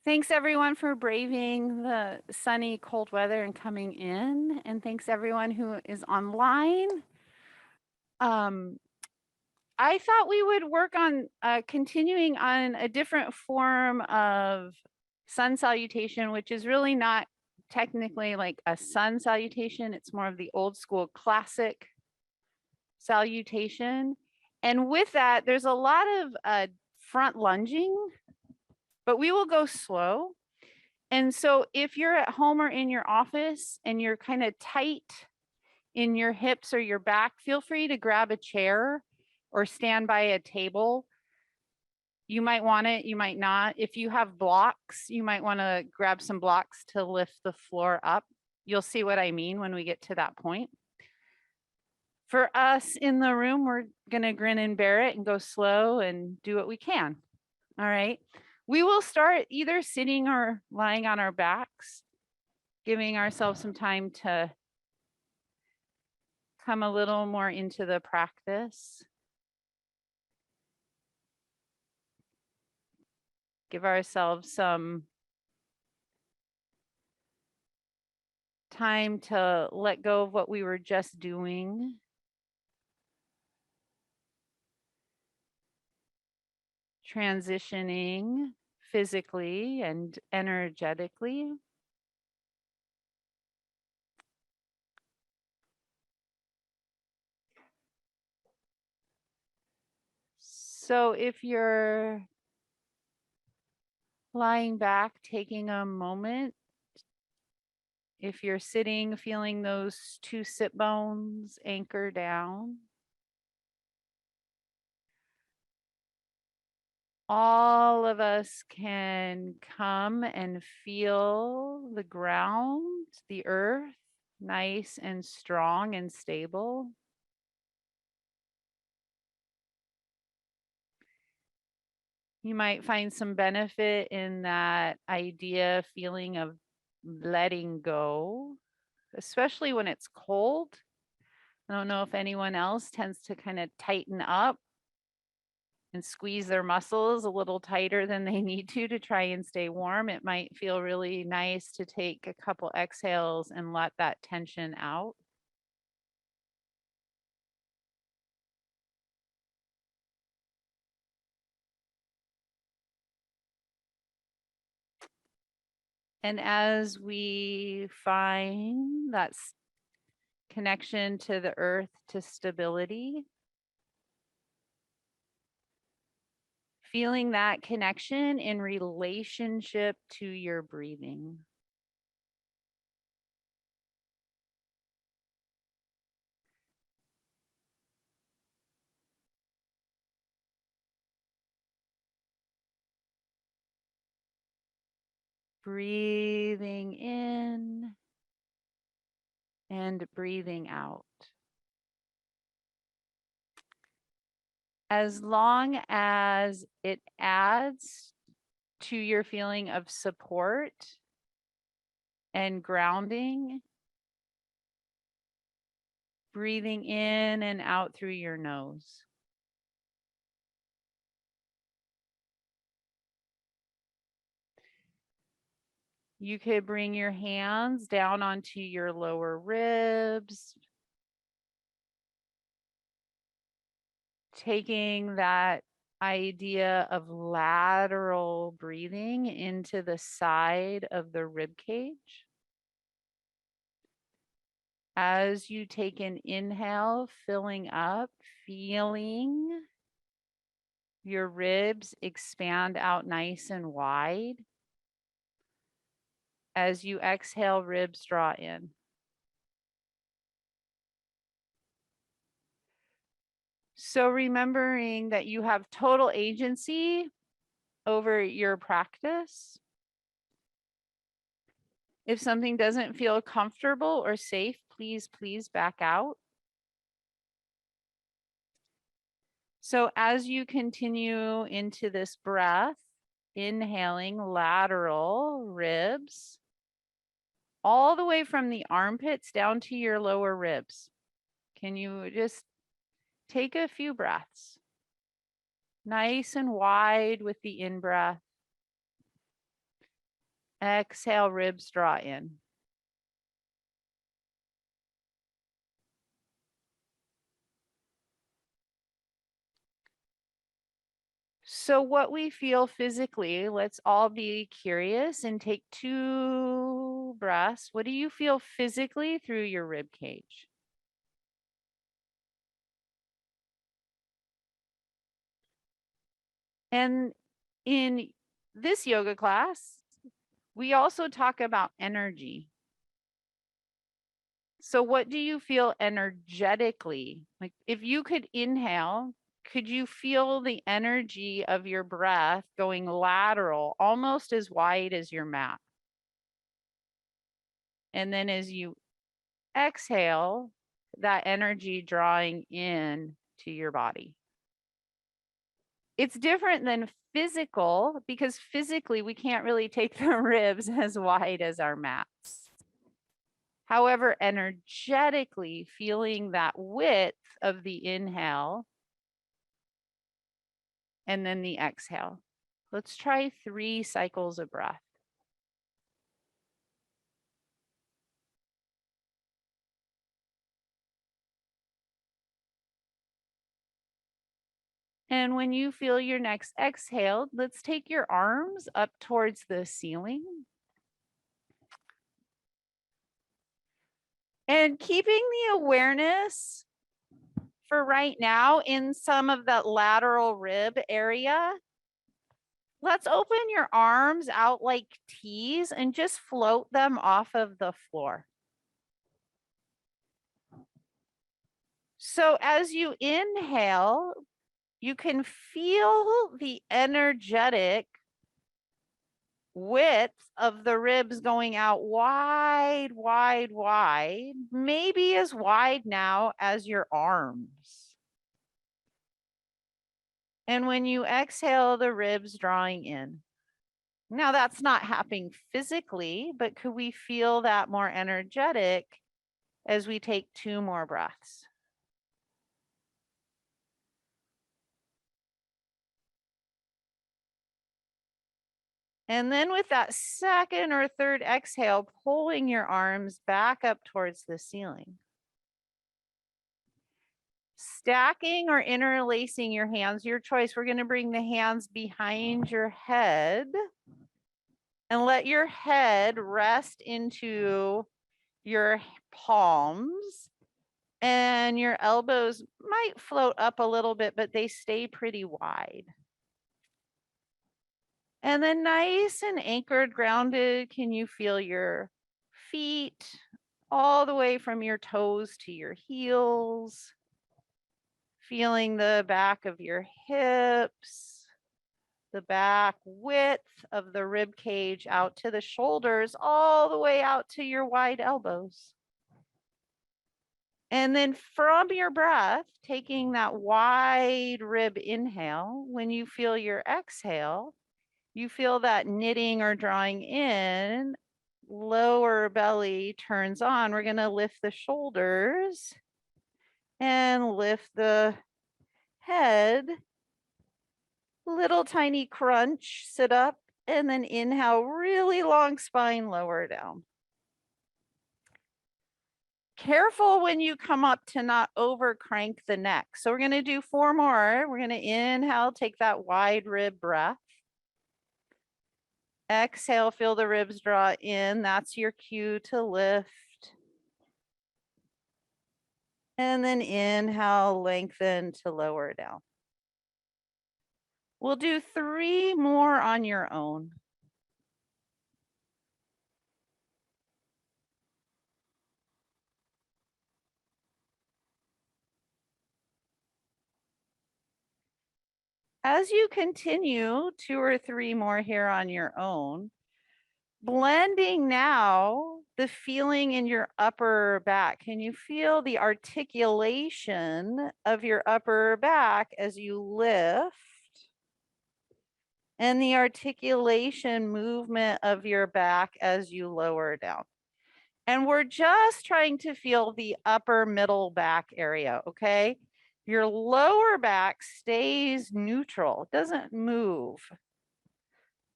Thanks everyone for braving the sunny, cold weather and coming in. And thanks everyone who is online. Um, I thought we would work on continuing on a different form of sun salutation, which is really not technically like a sun salutation. It's more of the old school classic salutation. And with that, there's a lot of front lunging, but we will go slow. And so if you're at home or in your office and you're kind of tight in your hips or your back, feel free to grab a chair or stand by a table. You might want it, you might not. If you have blocks, you might want to grab some blocks to lift the floor up. You'll see what I mean when we get to that point. For us in the room, we're going to grin and bear it and go slow and do what we can. All right. We will start either sitting or lying on our backs, giving ourselves some time to come a little more into the practice. Give ourselves some time to let go of what we were just doing. Transitioning physically and energetically. So if you're lying back, taking a moment, if you're sitting, feeling those two sit bones anchor down. All of us can come and feel the ground, the earth, nice and strong and stable. You might find some benefit in that idea, feeling of letting go, especially when it's cold. I don't know if anyone else tends to kind of tighten up and squeeze their muscles a little tighter than they need to try and stay warm. It might feel really nice to take a couple exhales and let that tension out. And as we find that connection to the earth, to stability, feeling that connection in relationship to your breathing. Breathing in and breathing out. As long as it adds to your feeling of support and grounding, breathing in and out through your nose. You could bring your hands down onto your lower ribs, taking that idea of lateral breathing into the side of the rib cage. As you take an inhale, filling up, feeling your ribs expand out nice and wide. As you exhale, ribs draw in. So remembering that you have total agency over your practice. If something doesn't feel comfortable or safe, please back out. So as you continue into this breath, inhaling lateral ribs, all the way from the armpits down to your lower ribs. Can you just take a few breaths? Nice and wide with the in-breath. Exhale, ribs draw in. So what we feel physically, let's all be curious and take 2 breaths. What do you feel physically through your rib cage? And in this yoga class, we also talk about energy. So what do you feel energetically? Like if you could inhale, could you feel the energy of your breath going lateral, almost as wide as your mat? And then as you exhale, that energy drawing in to your body. It's different than physical because physically we can't really take the ribs as wide as our mats. However, energetically feeling that width of the inhale and then the exhale. Let's try 3 cycles of breath. And when you feel your next exhale, let's take your arms up towards the ceiling. And keeping the awareness for right now in some of that lateral rib area, let's open your arms out like T's and just float them off of the floor. So as you inhale, you can feel the energetic width of the ribs going out wide, wide, wide, maybe as wide now as your arms. And when you exhale, the ribs drawing in. Now that's not happening physically, but could we feel that more energetic as we take 2 more breaths? And then with that second or third exhale, pulling your arms back up towards the ceiling. Stacking or interlacing your hands, your choice. We're going to bring the hands behind your head and let your head rest into your palms, and your elbows might float up a little bit, but they stay pretty wide. And then nice and anchored, grounded, can you feel your feet all the way from your toes to your heels? Feeling the back of your hips, the back width of the rib cage out to the shoulders, all the way out to your wide elbows. And then from your breath, taking that wide rib inhale, when you feel your exhale, you feel that knitting or drawing in, lower belly turns on. We're going to lift the shoulders and lift the head. Little tiny crunch, sit up, and then inhale, really long spine, lower down. Careful when you come up to not over crank the neck. So we're going to do 4 more. We're going to inhale, take that wide rib breath. Exhale, feel the ribs draw in. That's your cue to lift. And then inhale, lengthen to lower down. We'll do 3 more on your own. As you continue 2 or 3 more here on your own, blending now the feeling in your upper back. Can you feel the articulation of your upper back as you lift? And the articulation movement of your back as you lower down. And we're just trying to feel the upper middle back area, okay? Your lower back stays neutral, it doesn't move.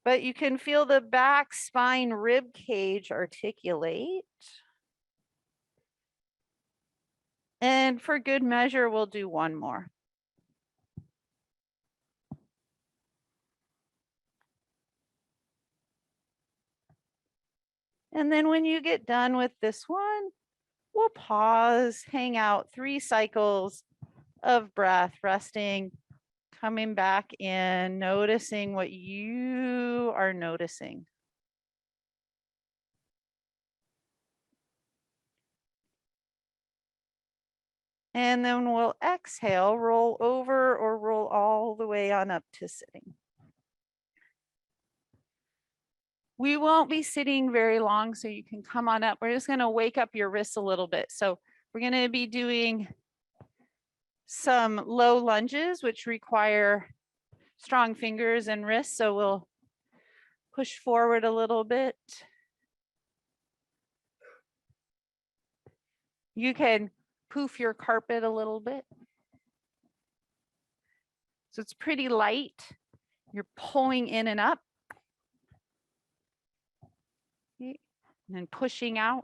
but you can feel the back spine rib cage articulate. And for good measure, we'll do one more. And then when you get done with this one, we'll pause, hang out 3 cycles of breath, resting, coming back in, noticing what you are noticing. And then we'll exhale, roll over or roll all the way on up to sitting. We won't be sitting very long, so you can come on up. We're just going to wake up your wrists a little bit. So we're going to be doing some low lunges, which require strong fingers and wrists. So we'll push forward a little bit. You can poof your carpet a little bit. So it's pretty light. You're pulling in and up. And then pushing out.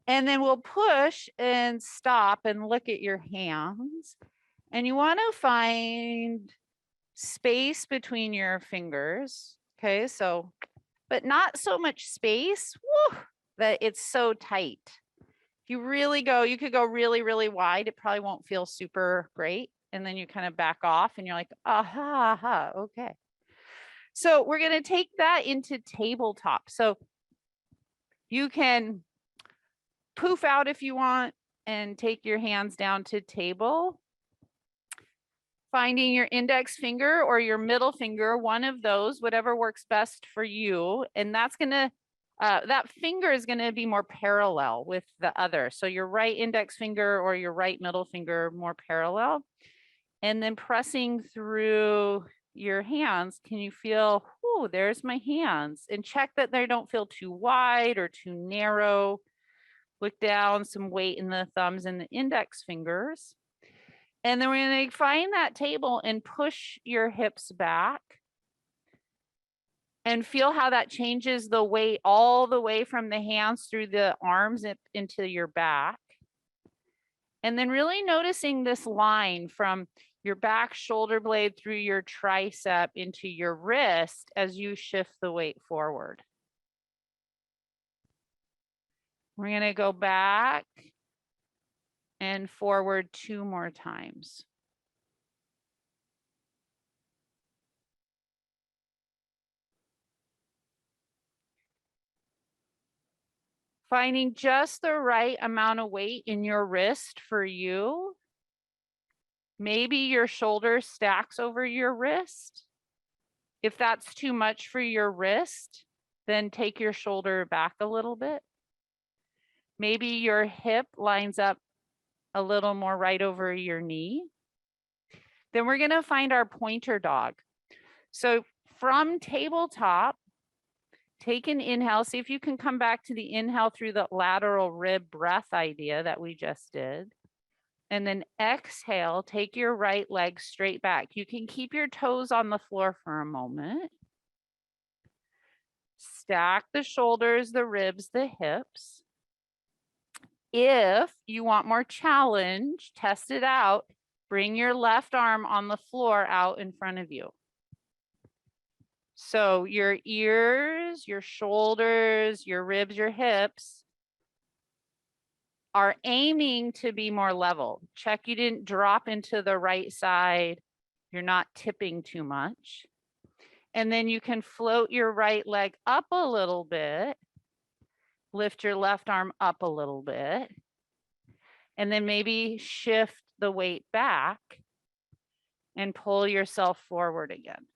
And then we'll push and stop and look at your hands. And you want to find space between your fingers. Okay, so, but not so much space that it's so tight. If you really go, you could go really, really wide. It probably won't feel super great. And then you kind of back off and you're like, aha, okay. So we're going to take that into tabletop. So you can poof out if you want and take your hands down to table. Finding your index finger or your middle finger, one of those, whatever works best for you. And that's going to, that finger is going to be more parallel with the other. So your right index finger or your right middle finger more parallel. And then pressing through your hands, can you feel, oh, there's my hands, and check that they don't feel too wide or too narrow. Look down, some weight in the thumbs and the index fingers. And then we're going to find that table and push your hips back. And feel how that changes the weight all the way from the hands through the arms into your back. And then really noticing this line from your back shoulder blade through your tricep into your wrist as you shift the weight forward. We're going to go back and forward 2 more times. Finding just the right amount of weight in your wrist for you. Maybe your shoulder stacks over your wrist. If that's too much for your wrist, then take your shoulder back a little bit. Maybe your hip lines up a little more right over your knee. Then we're going to find our pointer dog. So from tabletop, take an inhale. See if you can come back to the inhale through the lateral rib breath idea that we just did. And then exhale, take your right leg straight back. You can keep your toes on the floor for a moment. Stack the shoulders, the ribs, the hips. If you want more challenge, test it out. Bring your left arm on the floor out in front of you. So your ears, your shoulders, your ribs, your hips are aiming to be more level. Check you didn't drop into the right side. You're not tipping too much. And then you can float your right leg up a little bit. Lift your left arm up a little bit. And then maybe shift the weight back and pull yourself forward again.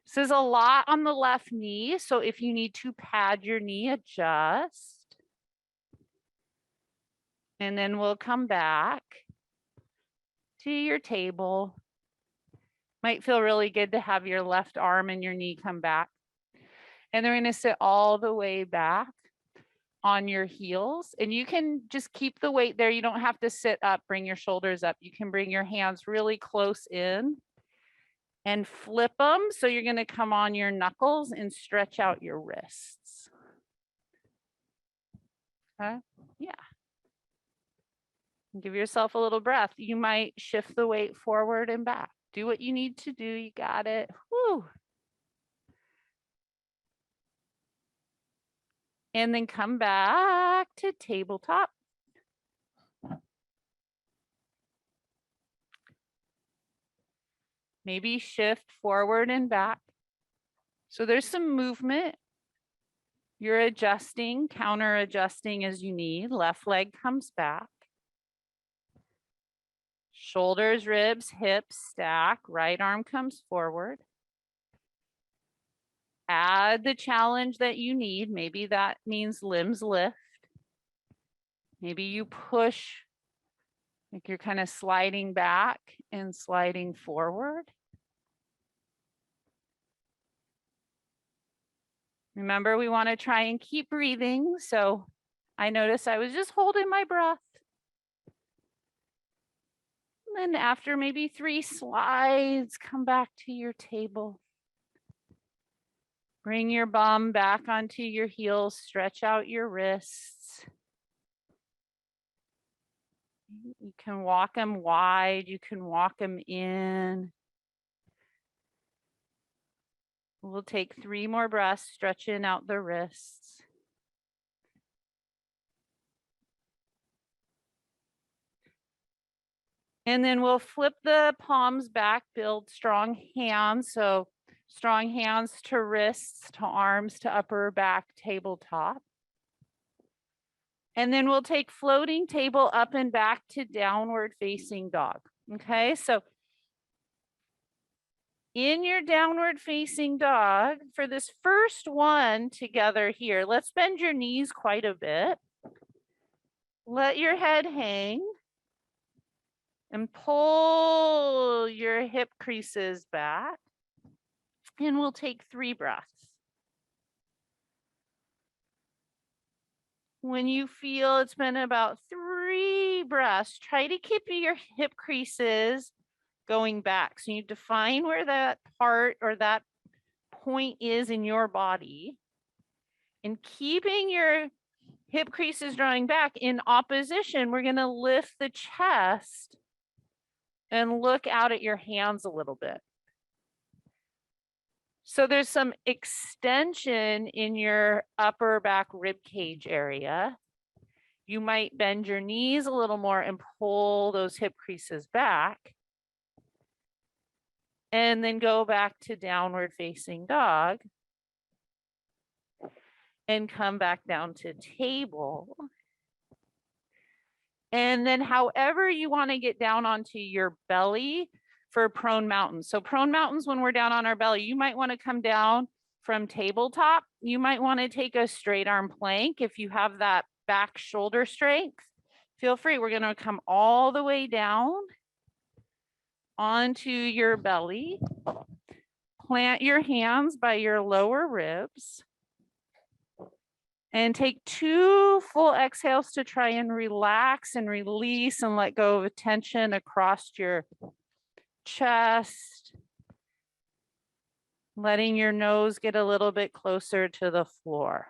This is a lot on the left knee. So if you need to pad your knee, adjust. And then we'll come back to your table. Might feel really good to have your left arm and your knee come back. And then we're going to sit all the way back. on your heels, and you can just keep the weight there. You don't have to sit up, bring your shoulders up. You can bring your hands really close in and flip them. So you're going to come on your knuckles and stretch out your wrists. Okay. Yeah. Give yourself a little breath. You might shift the weight forward and back. Do what you need to do. You got it. Woo. And then come back to tabletop. Maybe shift forward and back. So there's some movement. You're adjusting, counter adjusting as you need. Left leg comes back. Shoulders, ribs, hips stack. Right arm comes forward. Add the challenge that you need. Maybe that means limbs lift. Maybe you push, like you're kind of sliding back and sliding forward. Remember, we want to try and keep breathing. So I noticed I was just holding my breath. And then after maybe 3 slides, come back to your table. Bring your bum back onto your heels, stretch out your wrists. You can walk them wide, you can walk them in. We'll take 3 more breaths, stretching out the wrists. And then we'll flip the palms back, build strong hands. So strong hands to wrists, to arms, to upper back, tabletop. And then we'll take floating table up and back to downward facing dog. Okay, so in your downward facing dog, for this first one together here, let's bend your knees quite a bit. Let your head hang and pull your hip creases back. And we'll take 3 breaths. When you feel it's been about 3 breaths, try to keep your hip creases going back. So you define where that part or that point is in your body. And keeping your hip creases drawing back in opposition, we're going to lift the chest and look out at your hands a little bit. So there's some extension in your upper back rib cage area. You might bend your knees a little more and pull those hip creases back. And then go back to downward facing dog. And come back down to table. And then however you want to get down onto your belly for prone mountains. So prone mountains, when we're down on our belly, you might want to come down from tabletop. You might want to take a straight arm plank if you have that back shoulder strength. Feel free. We're going to come all the way down onto your belly. Plant your hands by your lower ribs. And take 2 full exhales to try and relax and release and let go of tension across your chest. Letting your nose get a little bit closer to the floor.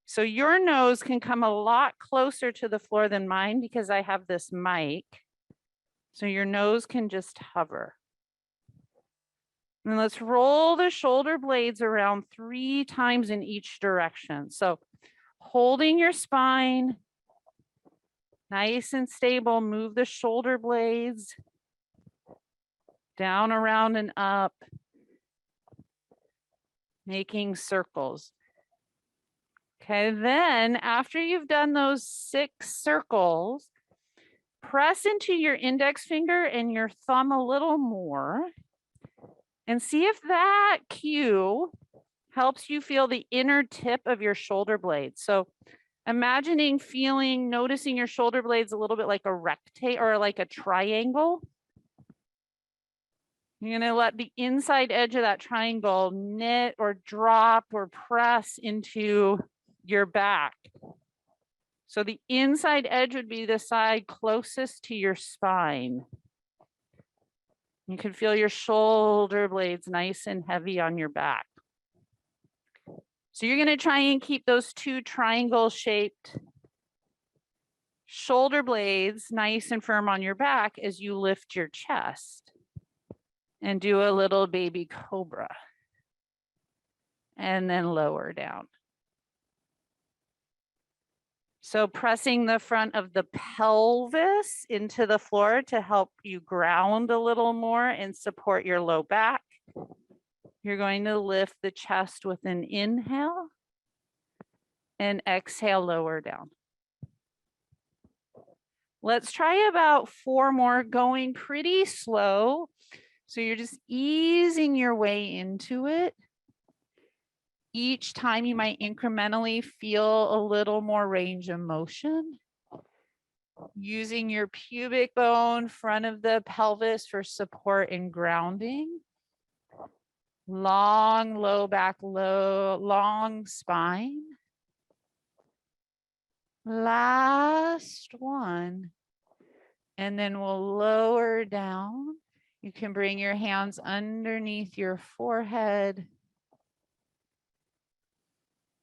So your nose can come a lot closer to the floor than mine because I have this mic. So your nose can just hover. And let's roll the shoulder blades around 3 times in each direction. So holding your spine, nice and stable, move the shoulder blades down, around, and up, making circles. Okay, then after you've done those 6 circles, press into your index finger and your thumb a little more. And see if that cue helps you feel the inner tip of your shoulder blades. So imagining, feeling, noticing your shoulder blades a little bit like a rectangle or like a triangle. You're going to let the inside edge of that triangle knit or drop or press into your back. So the inside edge would be the side closest to your spine. You can feel your shoulder blades nice and heavy on your back. So you're going to try and keep those two triangle shaped shoulder blades nice and firm on your back as you lift your chest and do a little baby cobra and then lower down. So pressing the front of the pelvis into the floor to help you ground a little more and support your low back. You're going to lift the chest with an inhale and exhale, lower down. Let's try about 4 more, going pretty slow. So you're just easing your way into it. Each time you might incrementally feel a little more range of motion. Using your pubic bone, front of the pelvis for support and grounding. Long low back, long spine. Last one. And then we'll lower down. You can bring your hands underneath your forehead.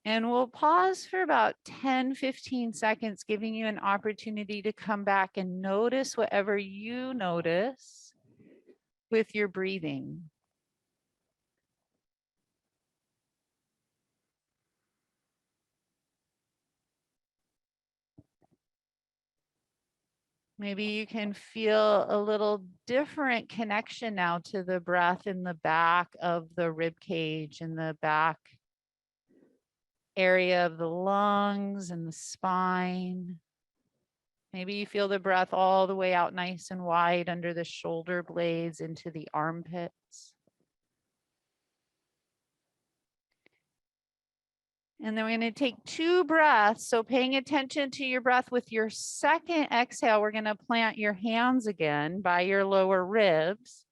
And we'll pause for about 10-15 seconds, giving you an opportunity to come back and notice whatever you notice with your breathing. Maybe you can feel a little different connection now to the breath in the back of the rib cage, in the back area of the lungs and the spine. Maybe you feel the breath all the way out nice and wide under the shoulder blades into the armpits. And then we're going to take 2 breaths. So paying attention to your breath with your second exhale, we're going to plant your hands again by your lower ribs.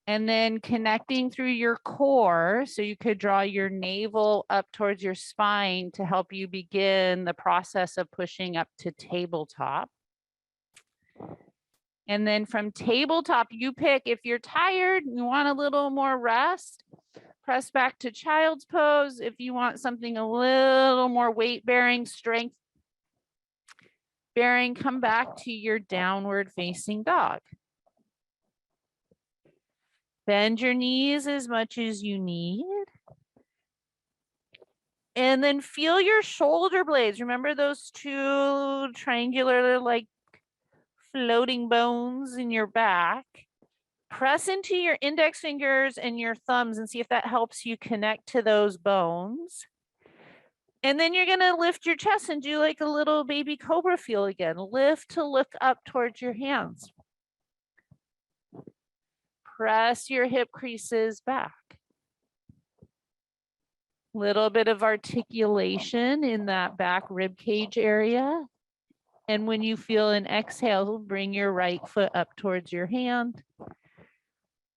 And then connecting through your core. So you could draw your navel up towards your spine to help you begin the process of pushing up to tabletop. And then from tabletop, you pick, if you're tired, you want a little more rest, press back to child's pose. If you want something a little more weight bearing, strength bearing, come back to your downward facing dog. Bend your knees as much as you need. And then feel your shoulder blades. Remember those 2 triangular, like floating bones in your back. Press into your index fingers and your thumbs and see if that helps you connect to those bones. And then you're going to lift your chest and do like a little baby cobra feel again. Lift to look up towards your hands. Press your hip creases back. Little bit of articulation in that back rib cage area. And when you feel an exhale, bring your right foot up towards your hand.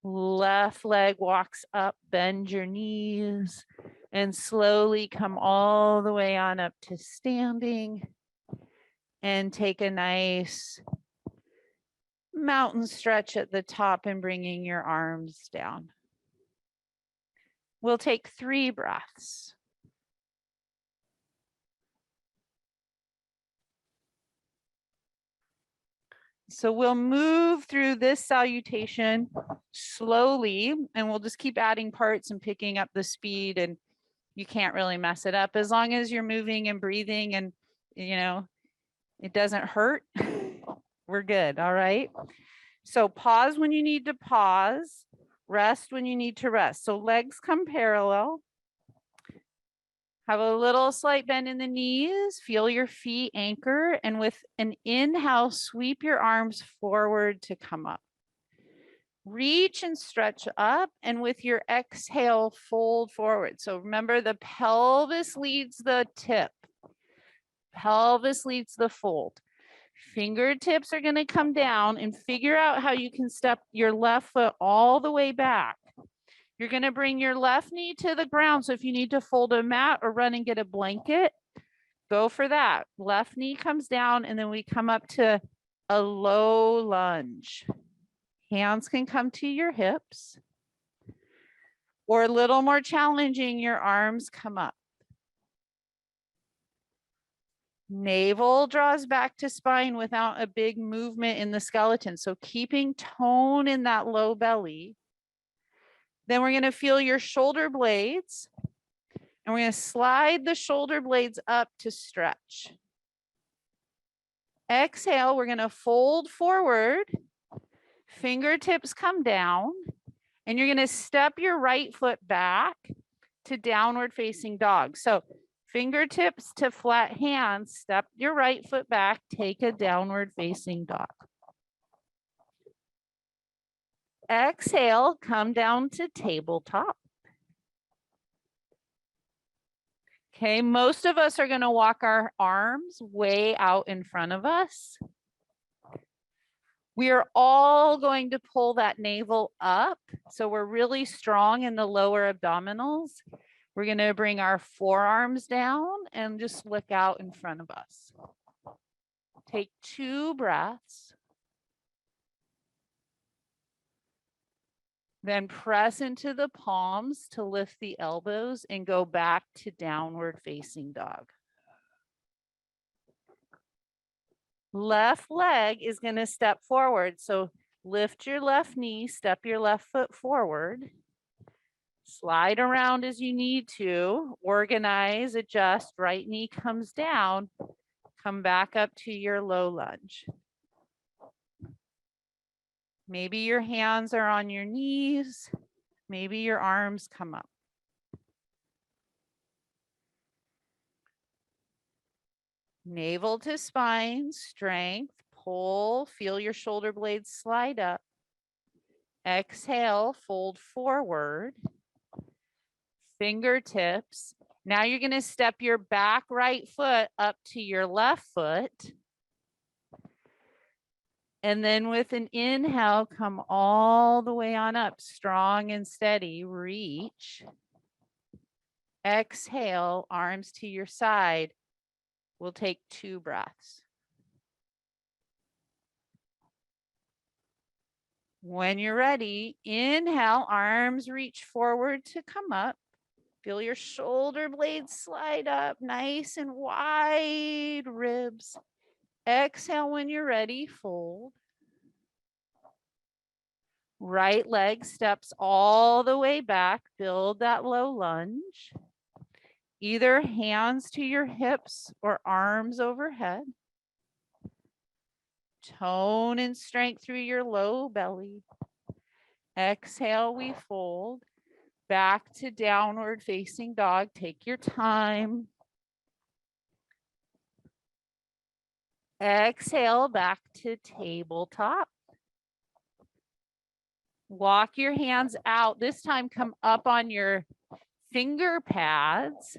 Left leg walks up, bend your knees, and slowly come all the way on up to standing. And take a nice mountain stretch at the top and bringing your arms down. We'll take 3 breaths. So we'll move through this salutation slowly, and we'll just keep adding parts and picking up the speed, and you can't really mess it up as long as you're moving and breathing and, you know, it doesn't hurt. We're good. All right. So pause when you need to pause, rest when you need to rest. So legs come parallel. Have a little slight bend in the knees, feel your feet anchor, and with an inhale, sweep your arms forward to come up. Reach and stretch up, and with your exhale, fold forward. So remember, the pelvis leads the tip. Pelvis leads the fold. Fingertips are going to come down, and figure out how you can step your left foot all the way back. You're going to bring your left knee to the ground. So if you need to fold a mat or run and get a blanket, go for that. Left knee comes down, and then we come up to a low lunge. Hands can come to your hips, or a little more challenging, your arms come up. Navel draws back to spine without a big movement in the skeleton. So keeping tone in that low belly. Then we're going to feel your shoulder blades, and we're going to slide the shoulder blades up to stretch. Exhale, we're going to fold forward. Fingertips come down, and you're going to step your right foot back to downward facing dog. So fingertips to flat hands, step your right foot back, take a downward facing dog. Exhale, come down to tabletop. Okay, most of us are going to walk our arms way out in front of us. We are all going to pull that navel up. So we're really strong in the lower abdominals. We're going to bring our forearms down and just look out in front of us. Take 2 breaths. Then press into the palms to lift the elbows and go back to downward facing dog. Left leg is going to step forward. So lift your left knee, step your left foot forward. Slide around as you need to. Organize, adjust. Right knee comes down. Come back up to your low lunge. Maybe your hands are on your knees. Maybe your arms come up. Navel to spine, strength, pull, feel your shoulder blades slide up. Exhale, fold forward. Fingertips. Now you're going to step your back right foot up to your left foot. And then with an inhale, come all the way on up, strong and steady, reach. Exhale, arms to your side. We'll take 2 breaths. When you're ready, inhale, arms reach forward to come up. Feel your shoulder blades slide up, nice and wide ribs. Exhale when you're ready, fold. Right leg steps all the way back, build that low lunge. Either hands to your hips or arms overhead. Tone and strength through your low belly. Exhale, we fold. Back to downward facing dog. Take your time. Exhale, back to tabletop. Walk your hands out. This time, come up on your finger pads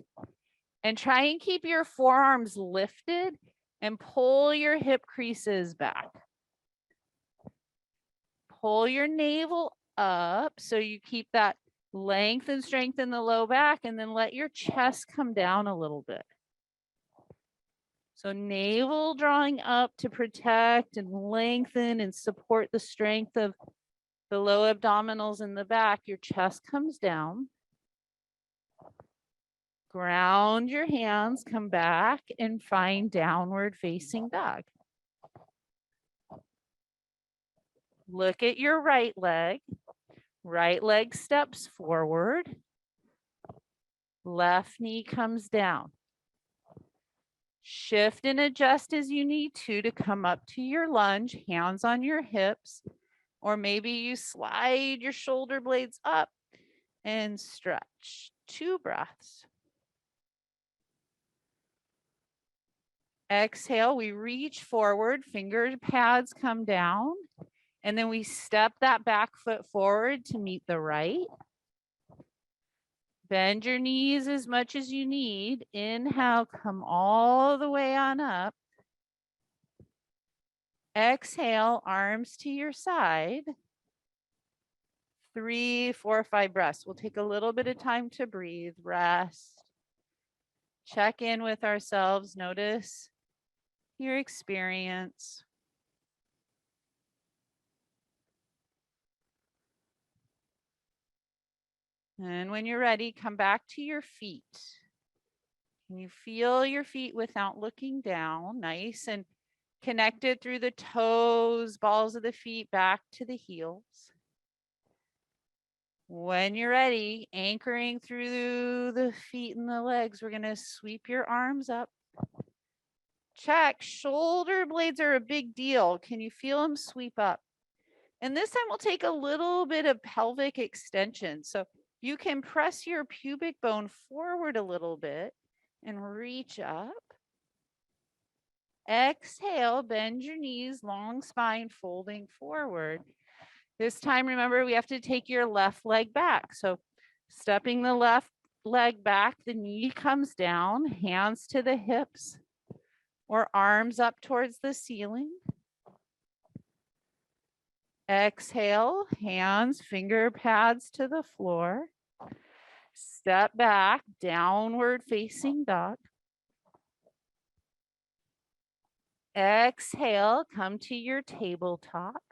and try and keep your forearms lifted and pull your hip creases back. Pull your navel up so you keep that length and strength in the low back, and then let your chest come down a little bit. So navel drawing up to protect and lengthen and support the strength of the low abdominals in the back. Your chest comes down. Ground your hands, come back and find downward facing dog. Look at your right leg. Right leg steps forward. Left knee comes down. Shift and adjust as you need to come up to your lunge, hands on your hips, or maybe you slide your shoulder blades up and stretch. 2 breaths. Exhale, we reach forward, finger pads come down, and then we step that back foot forward to meet the right. Bend your knees as much as you need. Inhale, come all the way on up. Exhale, arms to your side. 3, 4, 5 breaths. We'll take a little bit of time to breathe, rest. Check in with ourselves. Notice your experience. And when you're ready, come back to your feet. Can you feel your feet without looking down? Nice and connected through the toes, balls of the feet back to the heels. When you're ready, anchoring through the feet and the legs, we're going to sweep your arms up. Check. Shoulder blades are a big deal. Can you feel them sweep up? And this time we'll take a little bit of pelvic extension. So you can press your pubic bone forward a little bit and reach up. Exhale, bend your knees, long spine, folding forward. This time, remember, we have to take your left leg back. So stepping the left leg back, the knee comes down, hands to the hips or arms up towards the ceiling. Exhale, hands, finger pads to the floor. Step back, downward facing dog. Exhale, come to your tabletop.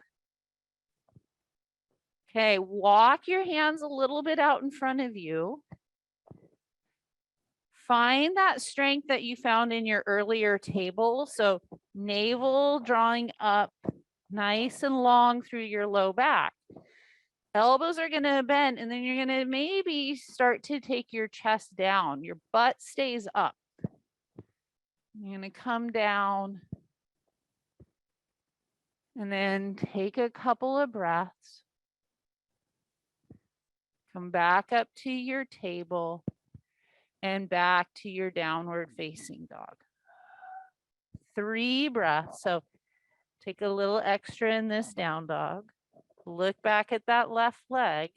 Okay, walk your hands a little bit out in front of you. Find that strength that you found in your earlier table. So navel drawing up nice and long through your low back. Elbows are going to bend, and then you're going to maybe start to take your chest down. Your butt stays up. You're going to come down and then take a couple of breaths. Come back up to your table and back to your downward facing dog. 3 breaths. So take a little extra in this down dog. Look back at that left leg.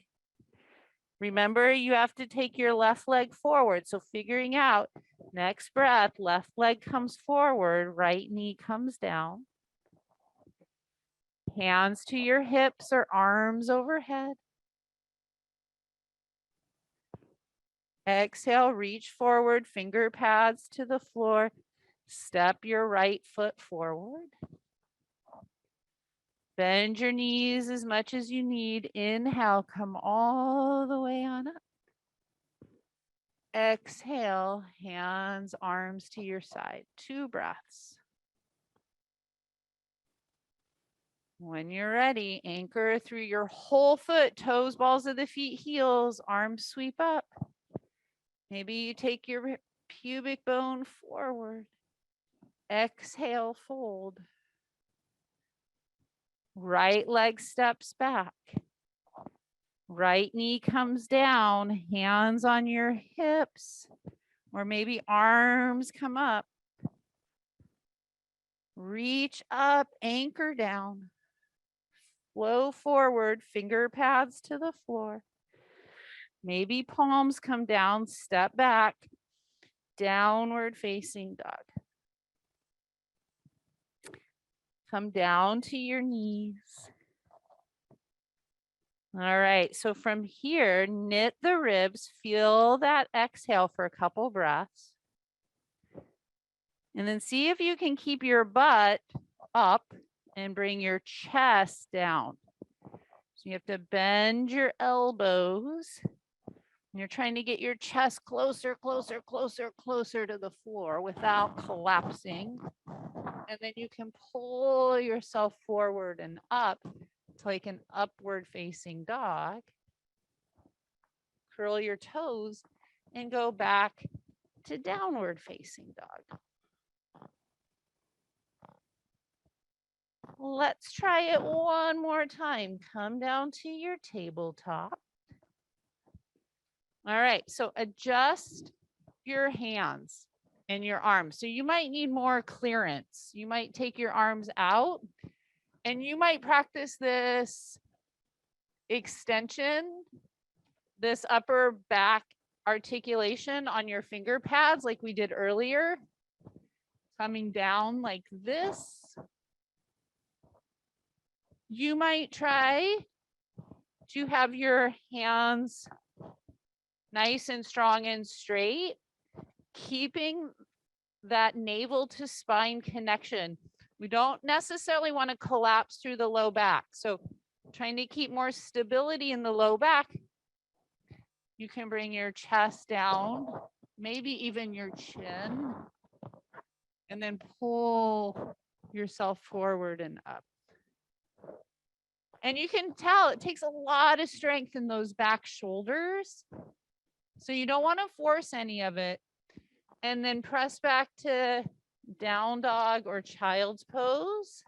Remember, you have to take your left leg forward. So figuring out next breath, left leg comes forward, right knee comes down. Hands to your hips or arms overhead. Exhale, reach forward, finger pads to the floor. Step your right foot forward. Bend your knees as much as you need. Inhale, come all the way on up. Exhale, hands, arms to your side. 2 breaths. When you're ready, anchor through your whole foot, toes, balls of the feet, heels, arms sweep up. Maybe you take your pubic bone forward. Exhale, fold. Right leg steps back. Right knee comes down, hands on your hips, or maybe arms come up. Reach up, anchor down. Flow forward, finger pads to the floor. Maybe palms come down, step back, downward facing dog. Come down to your knees. All right, so from here, knit the ribs, feel that exhale for a couple breaths. And then see if you can keep your butt up and bring your chest down. So you have to bend your elbows. And you're trying to get your chest closer, closer, closer, closer to the floor without collapsing. And then you can pull yourself forward and up to like an upward facing dog. Curl your toes and go back to downward facing dog. Let's try it one more time. Come down to your tabletop. All right, so adjust your hands and your arms. So you might need more clearance. You might take your arms out and you might practice this extension, this upper back articulation on your finger pads like we did earlier. Coming down like this. You might try to have your hands nice and strong and straight, keeping that navel to spine connection. We don't necessarily want to collapse through the low back. So trying to keep more stability in the low back. You can bring your chest down, maybe even your chin, and then pull yourself forward and up. And you can tell it takes a lot of strength in those back shoulders. So you don't want to force any of it. And then press back to down dog or child's pose.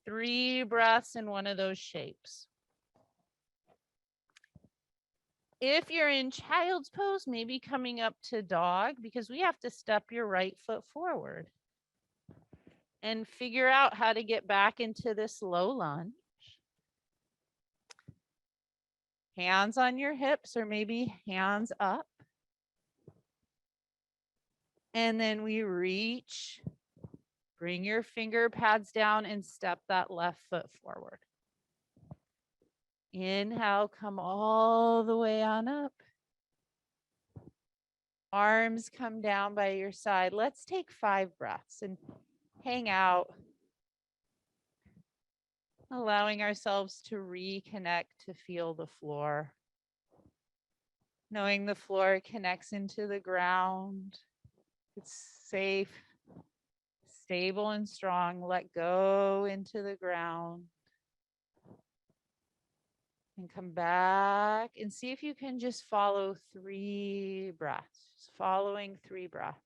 3 breaths in one of those shapes. If you're in child's pose, maybe coming up to dog, because we have to step your right foot forward and figure out how to get back into this low lunge. Hands on your hips or maybe hands up. And then we reach, bring your finger pads down and step that left foot forward. Inhale, come all the way on up. Arms come down by your side. Let's take 5 breaths and hang out. Allowing ourselves to reconnect to feel the floor. Knowing the floor connects into the ground. It's safe, stable and strong. Let go into the ground. And come back and see if you can just follow 3 breaths. Just following 3 breaths.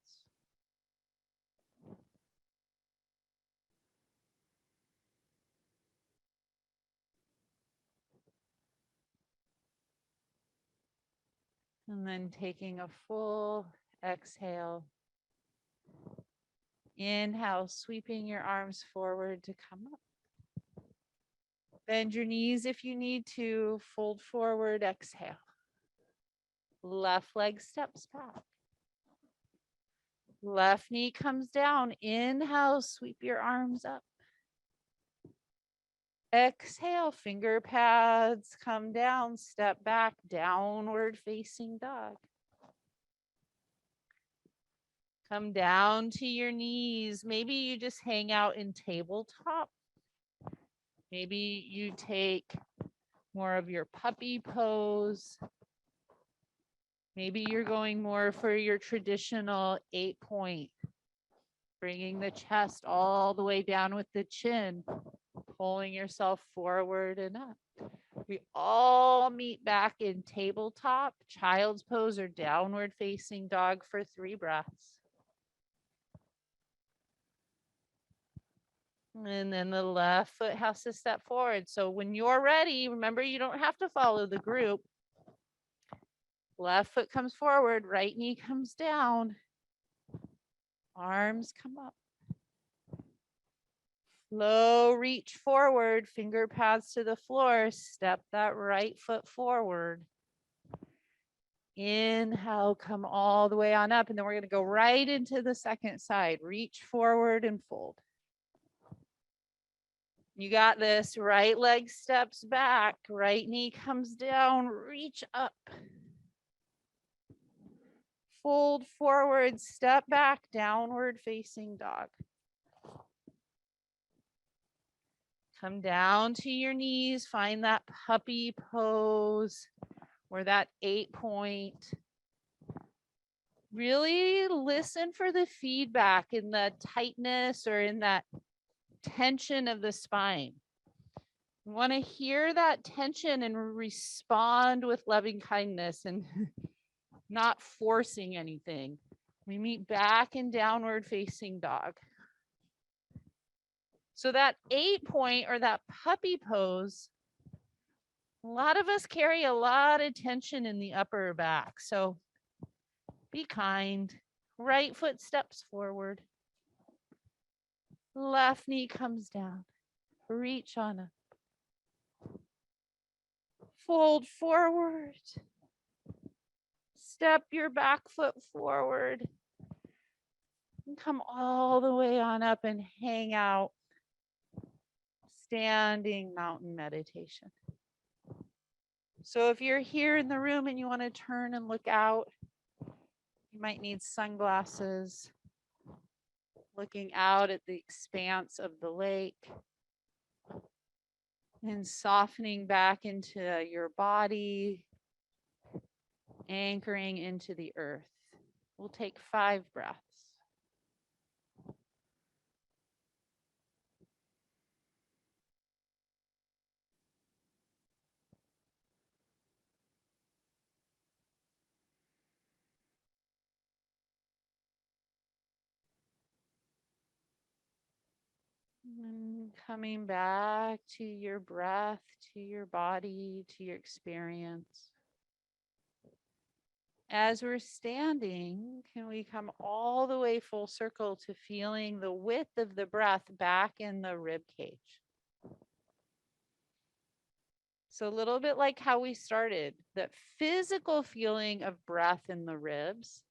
And then taking a full exhale. Inhale, sweeping your arms forward to come up. Bend your knees if you need to. Fold forward, exhale. Left leg steps back. Left knee comes down. Inhale, sweep your arms up. Exhale, finger pads come down, step back, downward facing dog. Come down to your knees. Maybe you just hang out in tabletop. Maybe you take more of your puppy pose. Maybe you're going more for your traditional 8-point, bringing the chest all the way down with the chin, pulling yourself forward and up. We all meet back in tabletop, child's pose, or downward facing dog for 3 breaths. And then the left foot has to step forward. So when you're ready, remember you don't have to follow the group. Left foot comes forward, right knee comes down. Arms come up. Low reach forward, finger pads to the floor. Step that right foot forward. Inhale, come all the way on up. And then we're going to go right into the second side. Reach forward and fold. You got this. Right leg steps back. Right knee comes down. Reach up. Fold forward, step back, downward facing dog. Come down to your knees. Find that puppy pose or that 8-point. Really listen for the feedback in the tightness or in that tension of the spine. You want to hear that tension and respond with loving kindness and not forcing anything. We meet back in downward facing dog. So that 8-point or that puppy pose, a lot of us carry a lot of tension in the upper back. So be kind. Right foot steps forward. Left knee comes down. Reach on up. Fold forward. Step your back foot forward. And come all the way on up and hang out. standing mountain meditation. So if you're here in the room and you want to turn and look out, you might need sunglasses, looking out at the expanse of the lake and softening back into your body, anchoring into the earth. We'll take 5 breaths. And coming back to your breath, to your body, to your experience. As we're standing, can we come all the way full circle to feeling the width of the breath back in the rib cage? So a little bit like how we started, that physical feeling of breath in the ribs.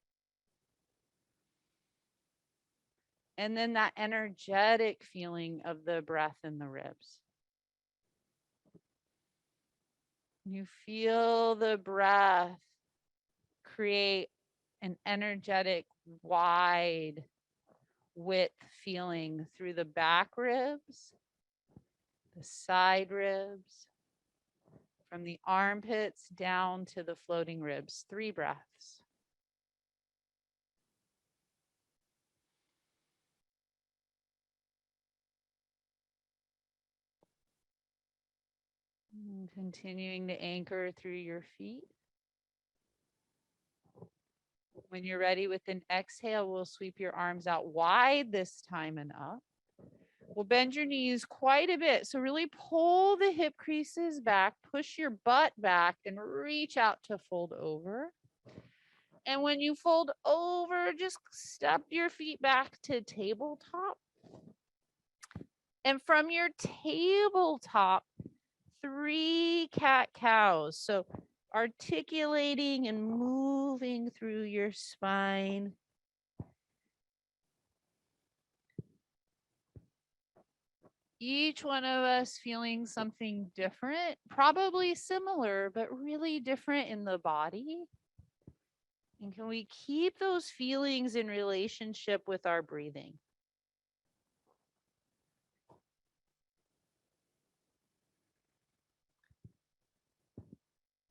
And then that energetic feeling of the breath in the ribs. You feel the breath create an energetic, wide width feeling through the back ribs, the side ribs, from the armpits down to the floating ribs. 3 breaths. And continuing to anchor through your feet. When you're ready with an exhale, we'll sweep your arms out wide this time and up. We'll bend your knees quite a bit. So really pull the hip creases back, push your butt back, and reach out to fold over. And when you fold over, just step your feet back to tabletop. And from your tabletop, 3 cat-cows. So articulating and moving through your spine. Each one of us feeling something different, probably similar, but really different in the body. And can we keep those feelings in relationship with our breathing?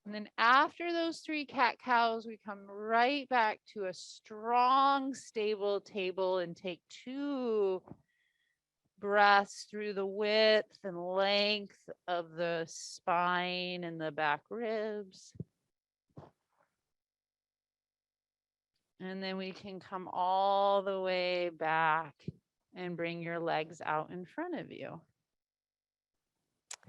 And then after those 3 cat-cows, we come right back to a strong, stable table and take 2 breaths through the width and length of the spine and the back ribs. And then we can come all the way back and bring your legs out in front of you.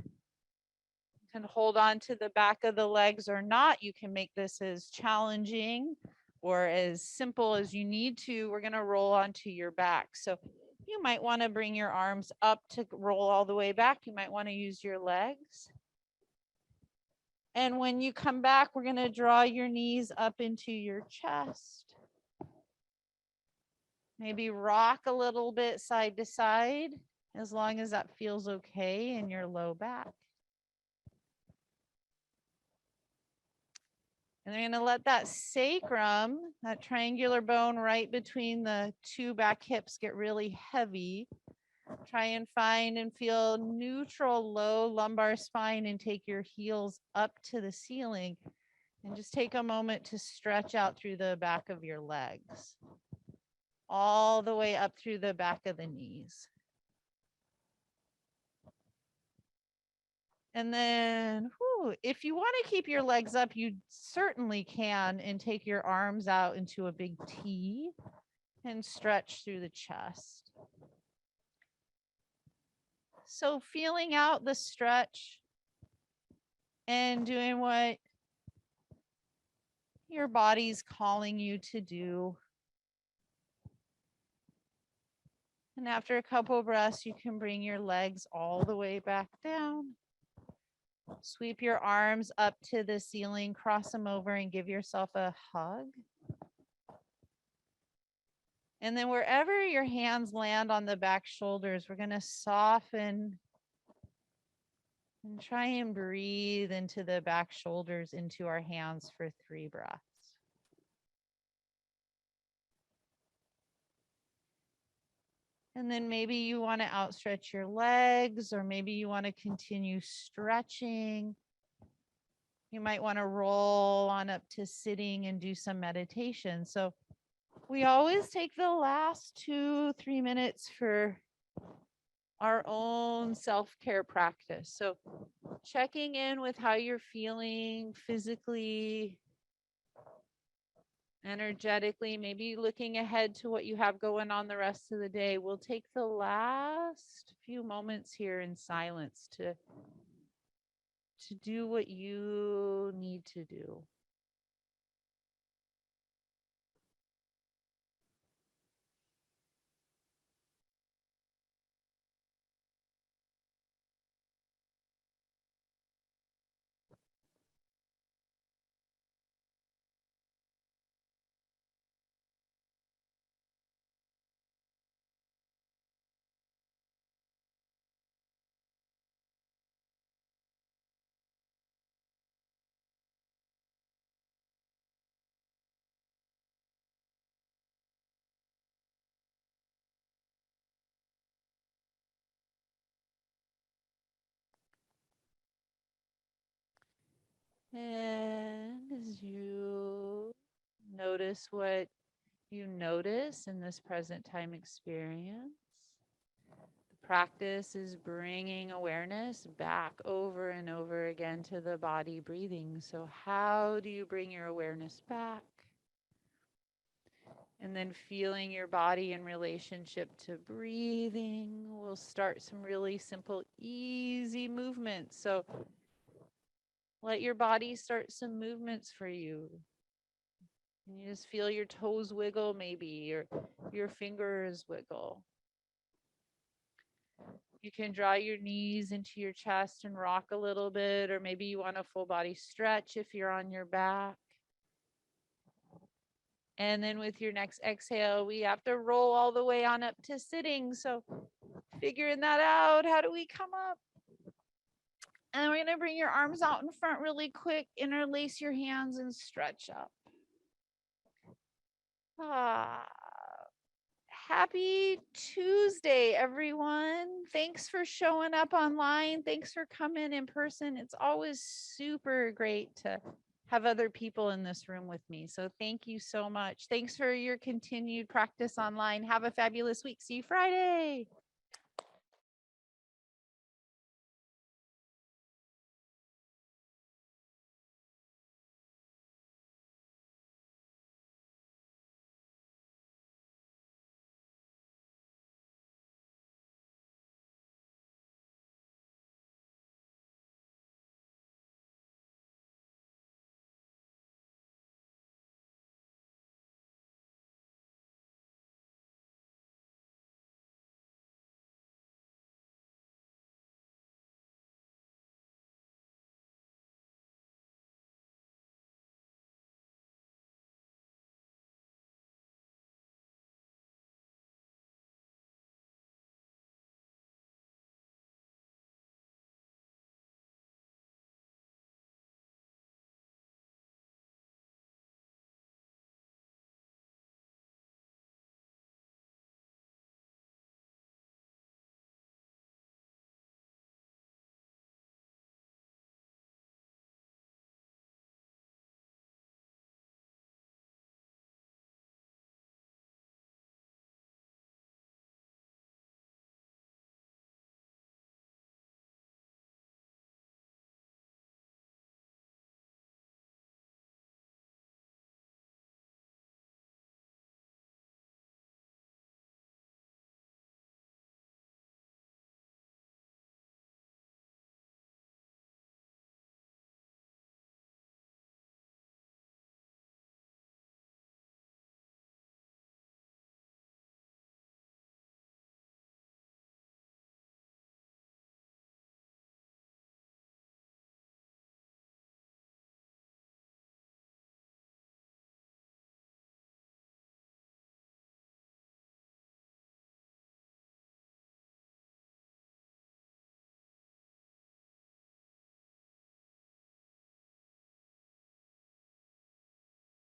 You can hold on to the back of the legs or not. You can make this as challenging or as simple as you need to. We're going to roll onto your back. So you might want to bring your arms up to roll all the way back. You might want to use your legs. And when you come back, we're going to draw your knees up into your chest. Maybe rock a little bit side to side, as long as that feels okay in your low back. And they're going to let that sacrum, that triangular bone right between the 2 back hips, get really heavy. Try and find and feel neutral, low lumbar spine and take your heels up to the ceiling. And just take a moment to stretch out through the back of your legs, all the way up through the back of the knees. And then if you want to keep your legs up, you certainly can, and take your arms out into a big T and stretch through the chest. So feeling out the stretch and doing what your body's calling you to do. And after a couple of breaths, you can bring your legs all the way back down. Sweep your arms up to the ceiling, cross them over, and give yourself a hug. And then wherever your hands land on the back shoulders, we're going to soften And try and breathe into the back shoulders, into our hands for 3 breaths. And then maybe you want to outstretch your legs, or maybe you want to continue stretching. You might want to roll on up to sitting and do some meditation. So we always take the last 2-3 minutes for our own self-care practice. So checking in with how you're feeling physically, energetically, maybe looking ahead to what you have going on the rest of the day. We'll take the last few moments here in silence to do what you need to do. And as you notice what you notice in this present time experience, the practice is bringing awareness back over and over again to the body breathing. So how do you bring your awareness back? And then feeling your body in relationship to breathing. We'll start some really simple, easy movements. So let your body start some movements for you. And you just feel your toes wiggle, maybe, or your fingers wiggle. You can draw your knees into your chest and rock a little bit, or maybe you want a full body stretch if you're on your back. And then with your next exhale, we have to roll all the way on up to sitting. So figuring that out, how do we come up? And we're going to bring your arms out in front really quick, interlace your hands and stretch up. Happy Tuesday, everyone. Thanks for showing up online. Thanks for coming in person. It's always super great to have other people in this room with me. So thank you so much. Thanks for your continued practice online. Have a fabulous week. See you Friday.